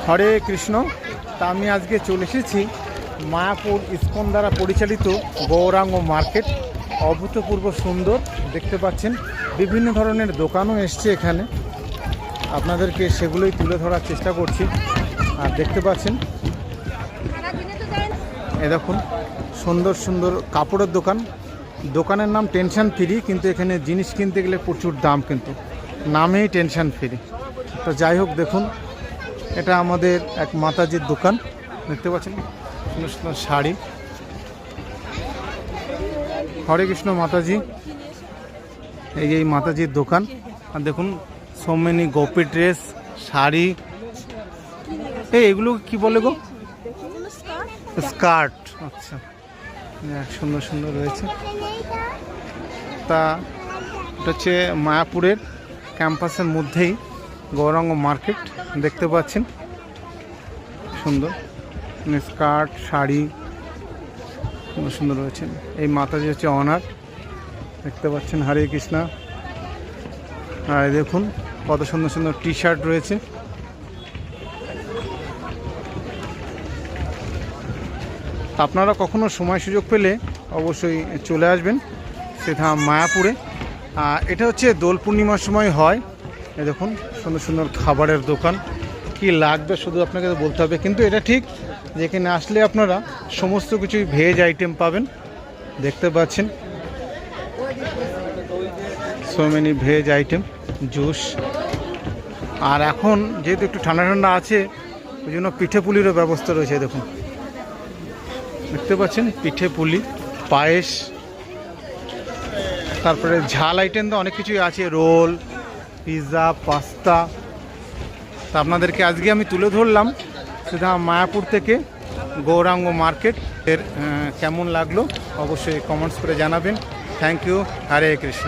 হরে কৃষ্ণ। তা আমি আজকে চলে এসেছি মায়াপুর ইসকন দ্বারা পরিচালিত গৌরাঙ্গ মার্কেট। অভূতপূর্ব সুন্দর, দেখতে পাচ্ছেন বিভিন্ন ধরনের দোকানও এসছে এখানে, আপনাদেরকে সেগুলোই তুলে ধরার চেষ্টা করছি। আর দেখতে পাচ্ছেন এ দেখুন সুন্দর সুন্দর কাপড়ের দোকান। দোকানের নাম টেনশন ফ্রি, কিন্তু এখানে জিনিস কিনতে গেলে প্রচুর দাম, কিন্তু নামেই টেনশন ফ্রি। তো যাই হোক, দেখুন এটা আমাদের এক মাতাজির দোকান, দেখতে পাচ্ছেন সুন্দর সুন্দর শাড়ি। হরে কৃষ্ণ মাতাজি, এই যে মাতাজির দোকান। আর দেখুন so many Gopi dress, sari. এগুলো কি বলে গো? স্কার্ট। আচ্ছা, সুন্দর সুন্দর রয়েছে। তা এটা হচ্ছে মায়াপুরের ক্যাম্পাসের মধ্যেই গৌরাঙ্গ মার্কেট, দেখতে পাচ্ছেন সুন্দর স্কার্ট, শাড়ি সুন্দর সুন্দর রয়েছে। এই মাতাজি হচ্ছে অনার, দেখতে পাচ্ছেন। হরে কৃষ্ণা। আর দেখুন কত সুন্দর সুন্দর টি শার্ট রয়েছে। আপনারা কখনো সময় সুযোগ পেলে অবশ্যই চলে আসবেন সেটা মায়াপুরে। এটা হচ্ছে দোল পূর্ণিমার সময় হয়। এই দেখুন সুন্দর সুন্দর খাবারের দোকান, কি লাগবে শুধু আপনাকে বলতে হবে। কিন্তু এটা ঠিক, যেখানে আসলে আপনারা সমস্ত কিছুই ভেজ আইটেম পাবেন, দেখতে পাচ্ছেন so many veg item, juice. আর এখন যেহেতু একটু ঠান্ডা ঠান্ডা আছে, ওই জন্য পিঠে পুলিরও ব্যবস্থা রয়েছে। দেখুন দেখতে পাচ্ছেন পিঠে পুলি, পায়েস, তারপরে ঝাল আইটেম তো অনেক কিছুই আছে, রোল, পিৎজা, পাস্তা। তা আপনাদেরকে আজকে আমি তুলে ধরলাম সেটা মায়াপুর থেকে গৌরাঙ্গ মার্কেট। এর কেমন লাগলো অবশ্যই কমেন্টস করে জানাবেন। Thank you. হরে কৃষ্ণ।